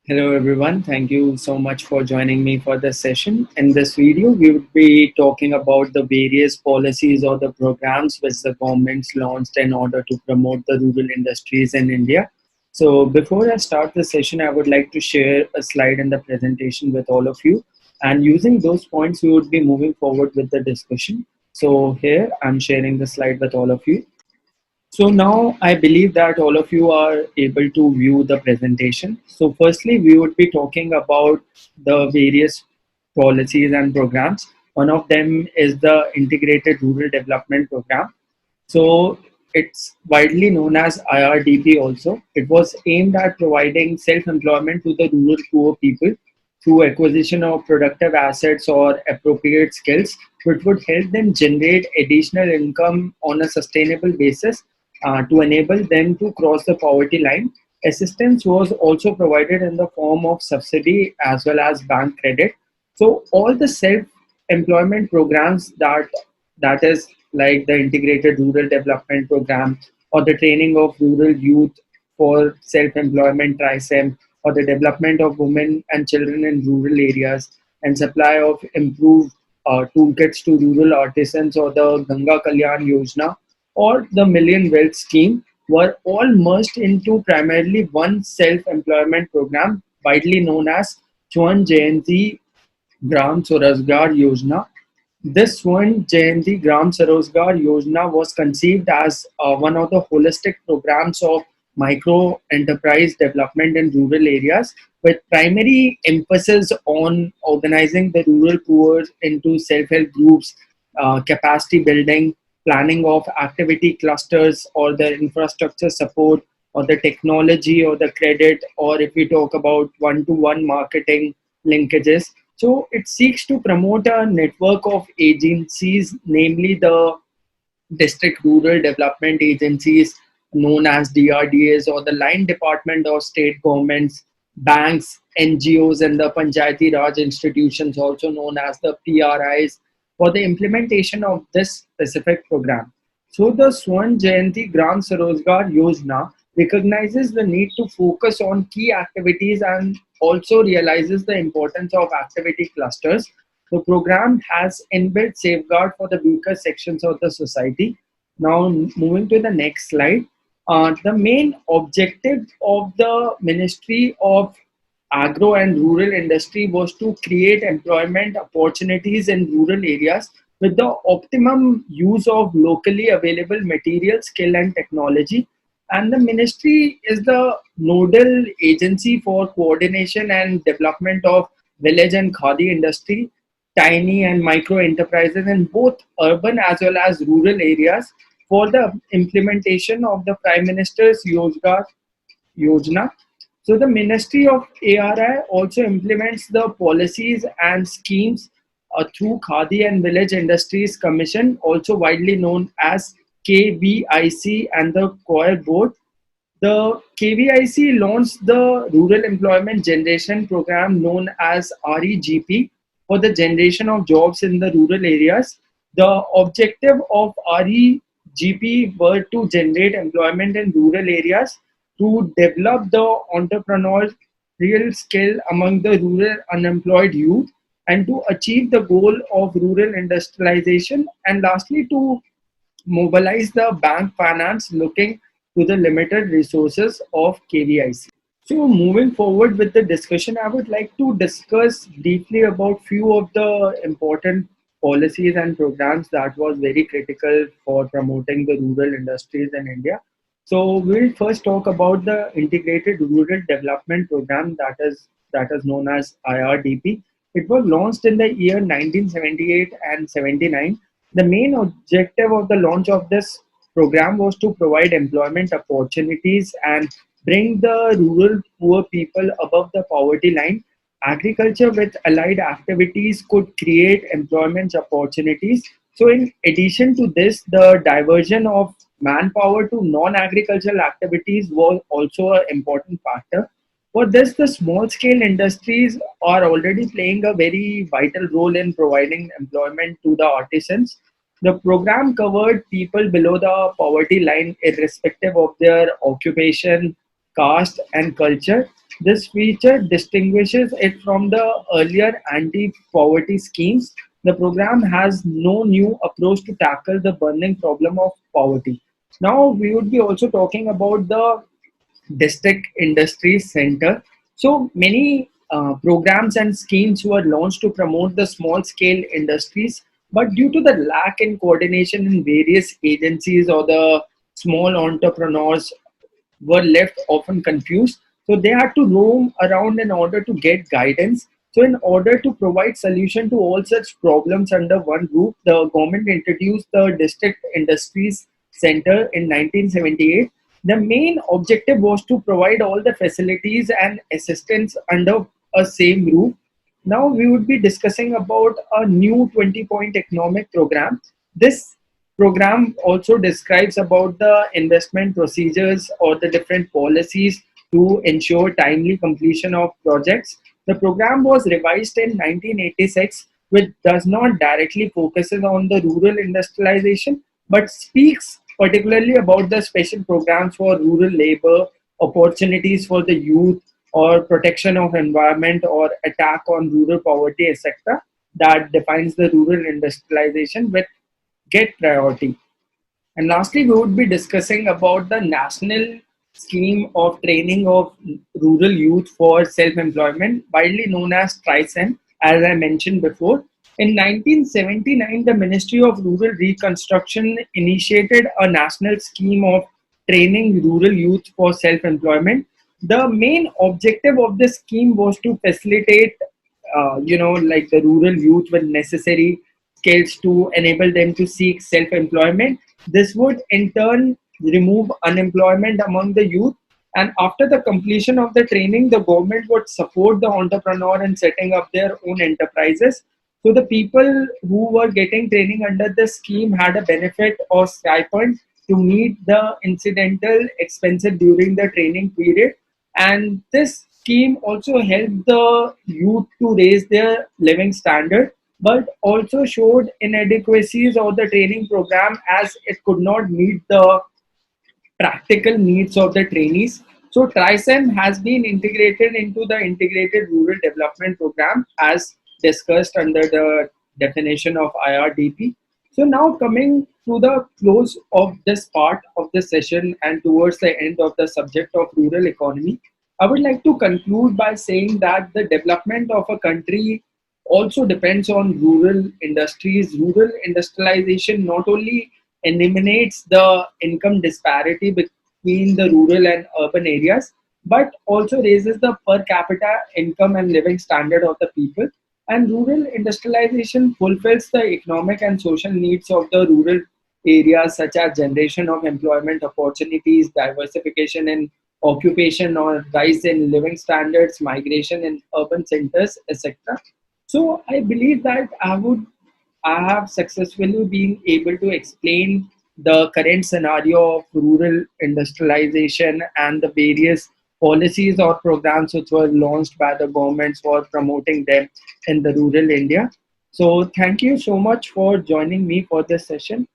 Hello everyone, thank you so much for joining me for this session. In this video, we would be talking about the various policies or the programs which the government's launched in order to promote the rural industries in India. So before I start the session, I would like to share a slide in the presentation with all of you. And using those points, we would be moving forward with the discussion. So here, I'm sharing the slide with all of you. So now I believe that all of you are able to view the presentation. So firstly, we would be talking about the various policies and programs. One of them is the Integrated Rural Development Program. So it's widely known as IRDP also. It was aimed at providing self-employment to the rural poor people through acquisition of productive assets or appropriate skills, which would help them generate additional income on a sustainable basis to enable them to cross the poverty line. Assistance was also provided in the form of subsidy as well as bank credit. So all the self-employment programs that is like the integrated rural development program or the training of rural youth for self-employment TRISEM or the development of women and children in rural areas and supply of improved toolkits to rural artisans or the Ganga Kalyan Yojana or the Million Wealth Scheme were all merged into primarily one self-employment program widely known as Swan Jayanti Gram Swarozgar Yojana. This Swan Jayanti Gram Swarozgar Yojana was conceived as one of the holistic programs of micro enterprise development in rural areas with primary emphasis on organizing the rural poor into self-help groups, capacity building, planning of activity clusters or the infrastructure support or the technology or the credit, or if we talk about one-to-one marketing linkages. So it seeks to promote a network of agencies, namely the district rural development agencies known as DRDAs or the line department of state governments, banks, NGOs, and the Panchayati Raj institutions, also known as the PRIs, for the implementation of this specific program. So the Swan Jayanti Gram Sarozgar Yojana recognizes the need to focus on key activities and also realizes the importance of activity clusters. The program has inbuilt safeguard for the weaker sections of the society. Now, moving to the next slide. The main objective of the Ministry of Agro and Rural Industry was to create employment opportunities in rural areas with the optimum use of locally available material, skill, and technology. And the ministry is the nodal agency for coordination and development of village and khadi industry, tiny and micro enterprises in both urban as well as rural areas for the implementation of the Prime Minister's Yojana. So the Ministry of ARI also implements the policies and schemes through Khadi and Village Industries Commission, also widely known as KVIC, and the COIR Board. The KVIC launched the Rural Employment Generation Program known as REGP for the generation of jobs in the rural areas. The objective of REGP were to generate employment in rural areas, to develop the entrepreneurial skill among the rural unemployed youth, and to achieve the goal of rural industrialization, and lastly to mobilize the bank finance looking to the limited resources of KVIC. So moving forward with the discussion, I would like to discuss briefly about few of the important policies and programs that was very critical for promoting the rural industries in India. So we'll first talk about the Integrated Rural Development Program that is known as IRDP. It was launched in the year 1978 and 79. The main objective of the launch of this program was to provide employment opportunities and bring the rural poor people above the poverty line. Agriculture with allied activities could create employment opportunities. So, in addition to this, the diversion of manpower to non agricultural activities was also an important factor. For this, the small scale industries are already playing a very vital role in providing employment to the artisans. The program covered people below the poverty line, irrespective of their occupation, caste, and culture. This feature distinguishes it from the earlier anti-poverty schemes. The program has no new approach to tackle the burning problem of poverty. Now, we would be also talking about the district industry center. So many programs and schemes were launched to promote the small scale industries, but due to the lack in coordination in various agencies or the small entrepreneurs were left often confused. So they had to roam around in order to get guidance. So in order to provide solution to all such problems under one roof, the government introduced the District Industries Center in 1978. The main objective was to provide all the facilities and assistance under a same roof. Now we would be discussing about a new 20-point economic program. This program also describes about the investment procedures or the different policies to ensure timely completion of projects. The program was revised in 1986, which does not directly focuses on the rural industrialization, but speaks particularly about the special programs for rural labor, opportunities for the youth, or protection of environment or attack on rural poverty, etc. That defines the rural industrialization with get priority. And lastly, we would be discussing about the national scheme of training of rural youth for self-employment, widely known as TRISEM, as I mentioned before. In 1979, the Ministry of Rural Reconstruction initiated a national scheme of training rural youth for self-employment. The main objective of this scheme was to facilitate, like the rural youth with necessary skills to enable them to seek self-employment. This would in turn remove unemployment among the youth. And after the completion of the training, the government would support the entrepreneur in setting up their own enterprises. So the people who were getting training under the scheme had a benefit or stipend to meet the incidental expenses during the training period. And this scheme also helped the youth to raise their living standard, but also showed inadequacies of the training program as it could not meet the practical needs of the trainees. So TRISEM has been integrated into the Integrated Rural Development Program as discussed under the definition of IRDP. So now coming to the close of this part of the session and towards the end of the subject of rural economy, I would like to conclude by saying that the development of a country also depends on rural industries. Rural industrialization not only eliminates the income disparity between the rural and urban areas, but also raises the per capita income and living standard of the people. And rural industrialization fulfills the economic and social needs of the rural areas, such as generation of employment opportunities, diversification in occupation or rise in living standards, migration in urban centers, etc. So I believe that I have successfully been able to explain the current scenario of rural industrialization and the various policies or programs which were launched by the governments for promoting them in the rural India. So thank you so much for joining me for this session.